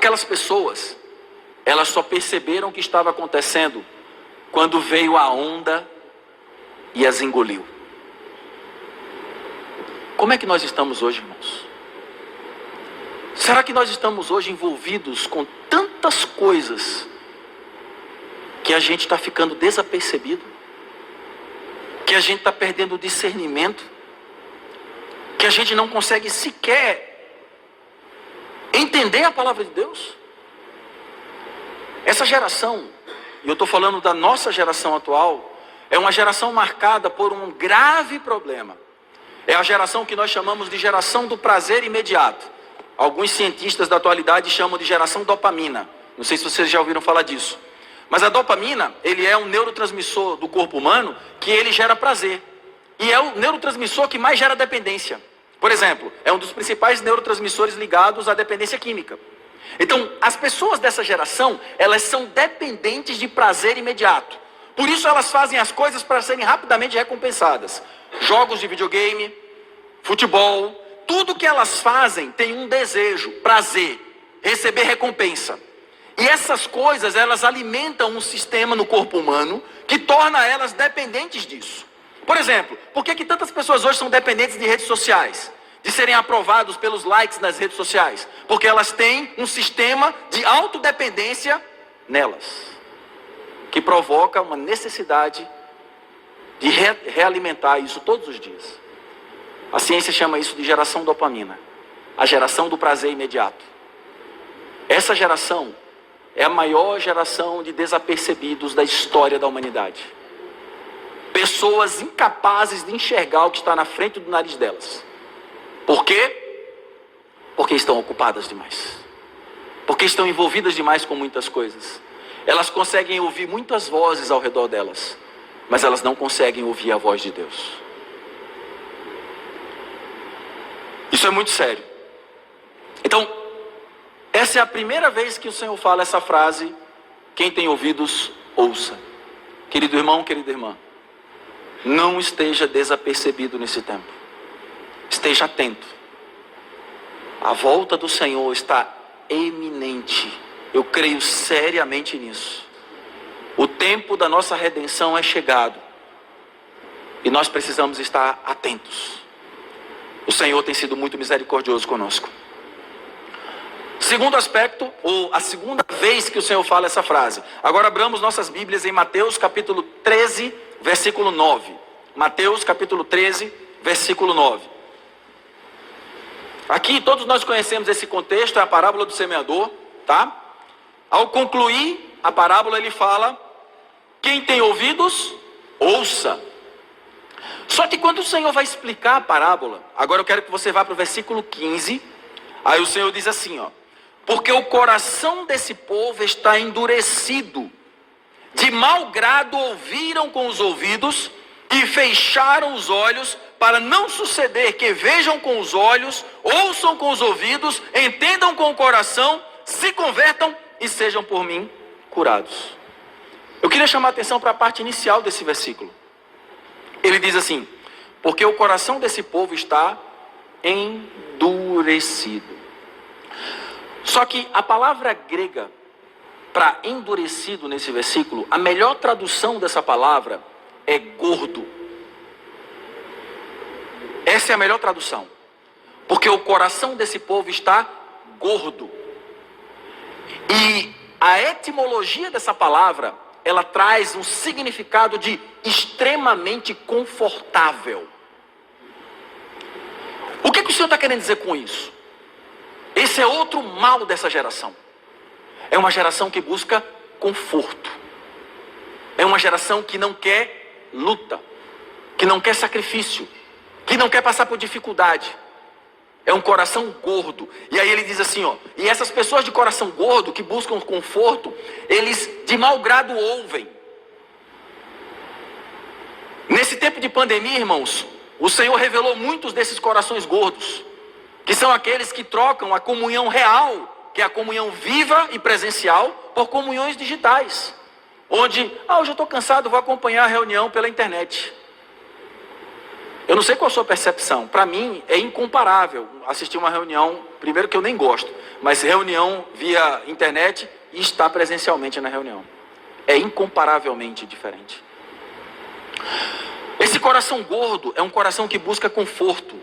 Aquelas pessoas, elas só perceberam o que estava acontecendo quando veio a onda e as engoliu. Como é que nós estamos hoje, irmãos? Será que nós estamos hoje envolvidos com tantas coisas que a gente está ficando desapercebido? Que a gente está perdendo o discernimento? Que a gente não consegue sequer entender a palavra de Deus? Essa geração, e eu estou falando da nossa geração atual, é uma geração marcada por um grave problema. É a geração que nós chamamos de geração do prazer imediato. Alguns cientistas da atualidade chamam de geração dopamina. Não sei se vocês já ouviram falar disso. Mas a dopamina, ele é um neurotransmissor do corpo humano que ele gera prazer. E é o neurotransmissor que mais gera dependência. Por exemplo, é um dos principais neurotransmissores ligados à dependência química. Então, as pessoas dessa geração, elas são dependentes de prazer imediato. Por isso elas fazem as coisas para serem rapidamente recompensadas. Jogos de videogame, futebol, tudo que elas fazem tem um desejo, prazer, receber recompensa. E essas coisas, elas alimentam um sistema no corpo humano que torna elas dependentes disso. Por exemplo, por que tantas pessoas hoje são dependentes de redes sociais? De serem aprovados pelos likes nas redes sociais? Porque elas têm um sistema de autodependência nelas, que provoca uma necessidade de realimentar isso todos os dias. A ciência chama isso de geração dopamina, a geração do prazer imediato. Essa geração é a maior geração de desapercebidos da história da humanidade. Pessoas incapazes de enxergar o que está na frente do nariz delas. Por quê? Porque estão ocupadas demais. Porque estão envolvidas demais com muitas coisas. Elas conseguem ouvir muitas vozes ao redor delas, mas elas não conseguem ouvir a voz de Deus. Isso é muito sério. Então, essa é a primeira vez que o Senhor fala essa frase: quem tem ouvidos, ouça. Querido irmão, querida irmã, não esteja desapercebido nesse tempo. Esteja atento. A volta do Senhor está eminente. Eu creio seriamente nisso. O tempo da nossa redenção é chegado. E nós precisamos estar atentos. O Senhor tem sido muito misericordioso conosco. Segundo aspecto, ou a segunda vez que o Senhor fala essa frase. Agora abramos nossas Bíblias em Mateus capítulo 13, versículo 9. Mateus capítulo 13, versículo 9. Aqui todos nós conhecemos esse contexto, é a parábola do semeador, tá? Ao concluir a parábola ele fala: quem tem ouvidos, ouça. Só que quando o Senhor vai explicar a parábola, agora eu quero que você vá para o versículo 15, aí o Senhor diz assim, ó: porque o coração desse povo está endurecido, de mau grado ouviram com os ouvidos e fecharam os olhos, para não suceder que vejam com os olhos, ouçam com os ouvidos, entendam com o coração, se convertam e sejam por mim curados. Eu queria chamar a atenção para a parte inicial desse versículo. Ele diz assim: porque o coração desse povo está endurecido. Só que a palavra grega para endurecido nesse versículo, a melhor tradução dessa palavra é gordo. Essa é a melhor tradução. Porque o coração desse povo está gordo. E a etimologia dessa palavra, ela traz um significado de extremamente confortável. O que o Senhor está querendo dizer com isso? Esse é outro mal dessa geração. É uma geração que busca conforto. É uma geração que não quer luta, que não quer sacrifício, que não quer passar por dificuldade. É um coração gordo. E aí ele diz assim, ó: e essas pessoas de coração gordo que buscam conforto, eles de mau grado ouvem. Nesse tempo de pandemia, irmãos, o Senhor revelou muitos desses corações gordos, que são aqueles que trocam a comunhão real, que é a comunhão viva e presencial, por comunhões digitais. Onde, hoje eu estou cansado, vou acompanhar a reunião pela internet. Eu não sei qual a sua percepção. Para mim é incomparável assistir uma reunião, primeiro que eu nem gosto, mas reunião via internet e estar presencialmente na reunião. É incomparavelmente diferente. Esse coração gordo é um coração que busca conforto.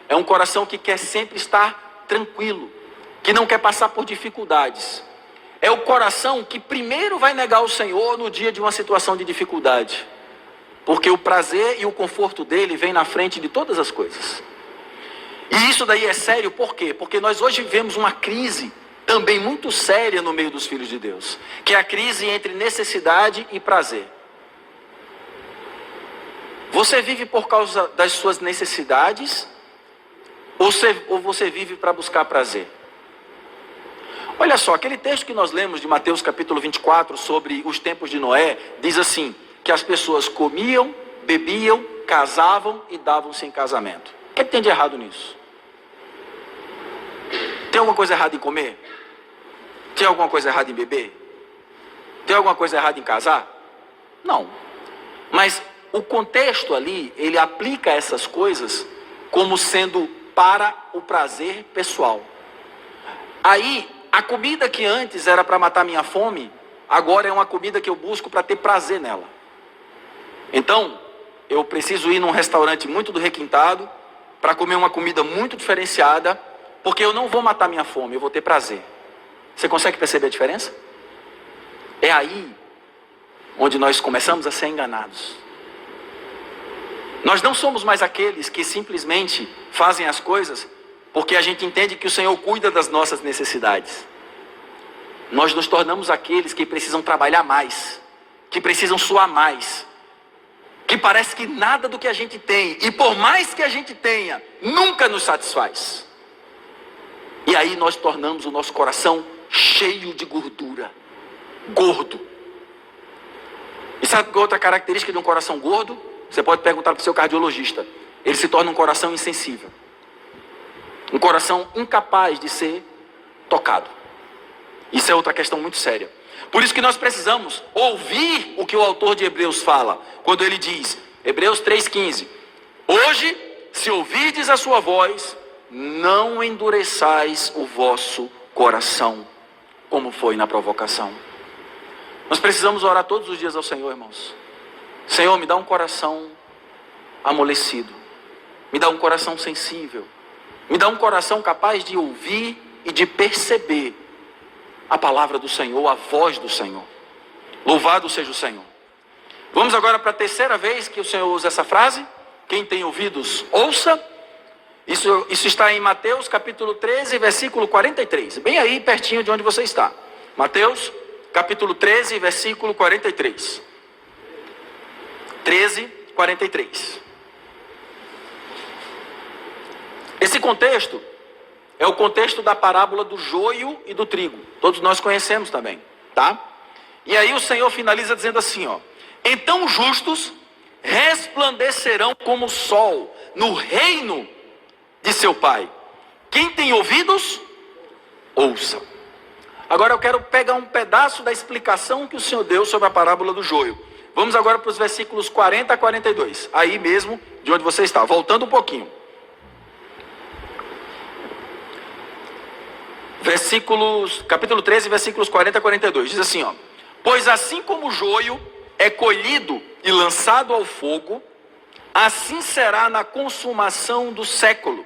É um coração que quer sempre estar tranquilo, que não quer passar por dificuldades. É o coração que primeiro vai negar o Senhor no dia de uma situação de dificuldade. Porque o prazer e o conforto dele vem na frente de todas as coisas. E isso daí é sério, por quê? Porque nós hoje vivemos uma crise também muito séria no meio dos filhos de Deus, que é a crise entre necessidade e prazer. Você vive por causa das suas necessidades, ou você vive para buscar prazer? Olha só, aquele texto que nós lemos de Mateus capítulo 24 sobre os tempos de Noé, diz assim, que as pessoas comiam, bebiam, casavam e davam-se em casamento. O que tem de errado nisso? Tem alguma coisa errada em comer? Tem alguma coisa errada em beber? Tem alguma coisa errada em casar? Não. Mas o contexto ali, ele aplica essas coisas como sendo para o prazer pessoal. Aí, a comida que antes era para matar minha fome, agora é uma comida que eu busco para ter prazer nela. Então, eu preciso ir num restaurante muito do requintado para comer uma comida muito diferenciada, porque eu não vou matar minha fome, eu vou ter prazer. Você consegue perceber a diferença? É aí onde nós começamos a ser enganados. Nós não somos mais aqueles que simplesmente fazem as coisas porque a gente entende que o Senhor cuida das nossas necessidades. Nós nos tornamos aqueles que precisam trabalhar mais, que precisam suar mais, que parece que nada do que a gente tem, e por mais que a gente tenha, nunca nos satisfaz. E aí nós tornamos o nosso coração cheio de gordura, gordo. E sabe qual é outra característica de um coração gordo? Você pode perguntar para o seu cardiologista. Ele se torna um coração insensível, um coração incapaz de ser tocado. Isso é outra questão muito séria. Por isso que nós precisamos ouvir o que o autor de Hebreus fala, quando ele diz, Hebreus 3,15, hoje, se ouvirdes a sua voz, não endureçais o vosso coração, como foi na provocação. Nós precisamos orar todos os dias ao Senhor, irmãos. Senhor, me dá um coração amolecido, me dá um coração sensível, me dá um coração capaz de ouvir e de perceber a palavra do Senhor, a voz do Senhor. Louvado seja o Senhor. Vamos agora para a terceira vez que o Senhor usa essa frase. Quem tem ouvidos, ouça. Isso está em Mateus capítulo 13, versículo 43. Bem aí, pertinho de onde você está. Mateus capítulo 13, versículo 43. 13, 43. Esse contexto é o contexto da parábola do joio e do trigo. Todos nós conhecemos também, tá? E aí o Senhor finaliza dizendo assim, ó. Então os justos resplandecerão como o sol no reino de seu Pai. Quem tem ouvidos, ouça. Agora eu quero pegar um pedaço da explicação que o Senhor deu sobre a parábola do joio. Vamos agora para os versículos 40 a 42. Aí mesmo de onde você está, voltando um pouquinho. Capítulo 13, versículos 40 a 42, diz assim, ó. Pois assim como o joio é colhido e lançado ao fogo, assim será na consumação do século.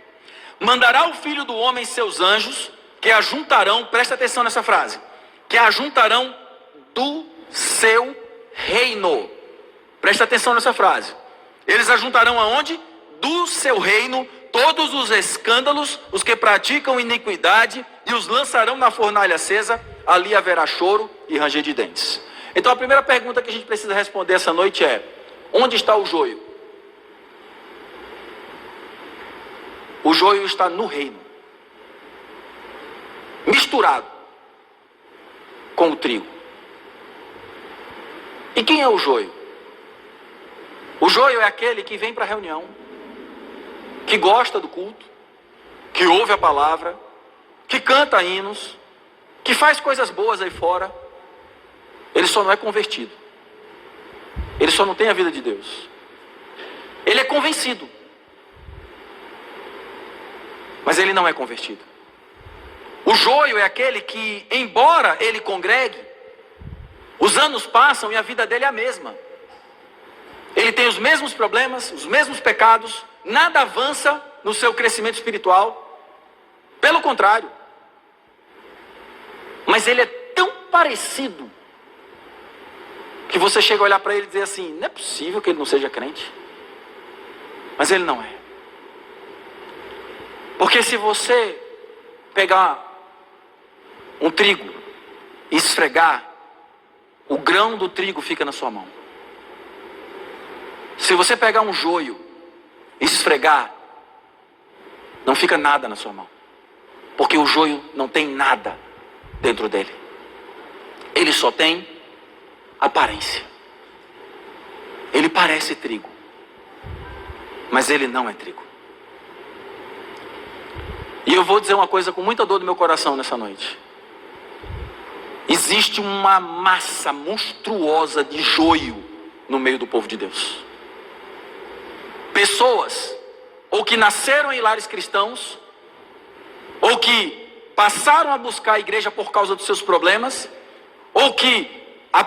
Mandará o Filho do Homem seus anjos, que ajuntarão, presta atenção nessa frase, que ajuntarão do seu reino. Presta atenção nessa frase. Eles ajuntarão aonde? Do seu reino todos os escândalos, os que praticam iniquidade, e os lançarão na fornalha acesa, ali haverá choro e ranger de dentes. Então a primeira pergunta que a gente precisa responder essa noite é, onde está o joio? O joio está no reino, misturado com o trigo. E quem é o joio? O joio é aquele que vem para a reunião, que gosta do culto, que ouve a palavra, que canta hinos, que faz coisas boas aí fora. Ele só não é convertido. Ele só não tem a vida de Deus. Ele é convencido. mas ele não é convertido. O joio é aquele que, embora ele congregue, os anos passam e a vida dele é a mesma. Ele tem os mesmos problemas, os mesmos pecados, nada avança no seu crescimento espiritual. Pelo contrário. Mas ele é tão parecido que você chega a olhar para ele e dizer assim: não é possível que ele não seja crente. Mas ele não é. Porque se você pegar um trigo e esfregar, o grão do trigo fica na sua mão. Se você pegar um joio e esfregar, não fica nada na sua mão. Porque o joio não tem nada dentro dele. Ele só tem aparência. Ele parece trigo, mas ele não é trigo. E eu vou dizer uma coisa com muita dor do meu coração nessa noite. Existe uma massa monstruosa de joio no meio do povo de Deus. Pessoas, ou que nasceram em lares cristãos, ou que passaram a buscar a igreja por causa dos seus problemas, ou que